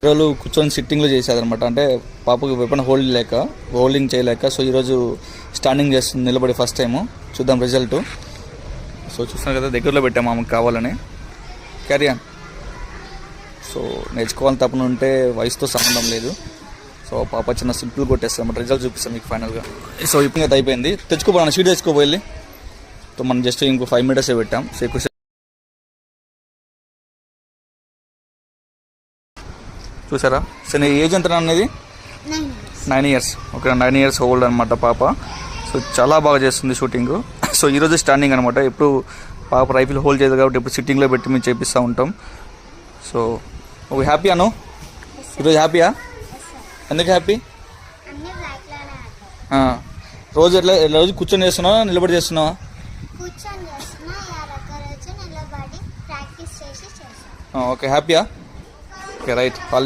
రోజు కూర్చొని సిట్టింగ్లో చేసేదనమాట. అంటే పాపకు వెపన్ హోల్డింగ్ చేయలేక. సో ఈరోజు స్టాండింగ్ చేస్తుంది నిలబడి ఫస్ట్ టైము. చూద్దాం రిజల్ట్. సో చూస్తున్నాం కదా, దగ్గరలో పెట్టాము ఆమెకు కావాలని. క్యారియన్. సో నేర్చుకోవాలని తప్పన ఉంటే వయసుతో సంబంధం లేదు. సో పాప చిన్న సింపుల్ కొట్టేస్తాం అన్నమాట. రిజల్ట్ చూపిస్తాం మీకు ఫైనల్గా. సో ఇప్పుడు అయితే అయిపోయింది. తెచ్చుకోపోయినా షీట్ తెచ్చుకోపోయి. సో మనం జస్ట్ ఇంకో 5 minutes పెట్టాం. సో ఎక్కువ చూసారా. సో నీ ఏజ్ ఎంత అనేది? 9 years. ఓకే, 9 years ఓల్డ్ అనమాట పాప. సో చాలా బాగా చేస్తుంది షూటింగ్. సో ఈరోజు స్టాండింగ్ అనమాట. ఎప్పుడు పాప రైఫిల్ హోల్డ్ చేయదు కాబట్టి ఇప్పుడు సిట్టింగ్లో పెట్టి మేము చేపిస్తూ ఉంటాం. సో ఓకే, హ్యాపీ అను? ఈరోజు హ్యాపీయా? ఎందుకు హ్యాపీ? రోజు కూర్చొని చేస్తున్నావా, నిలబడి చేస్తున్నావా? ఓకే, హ్యాపీయా? Okay, right. All the best.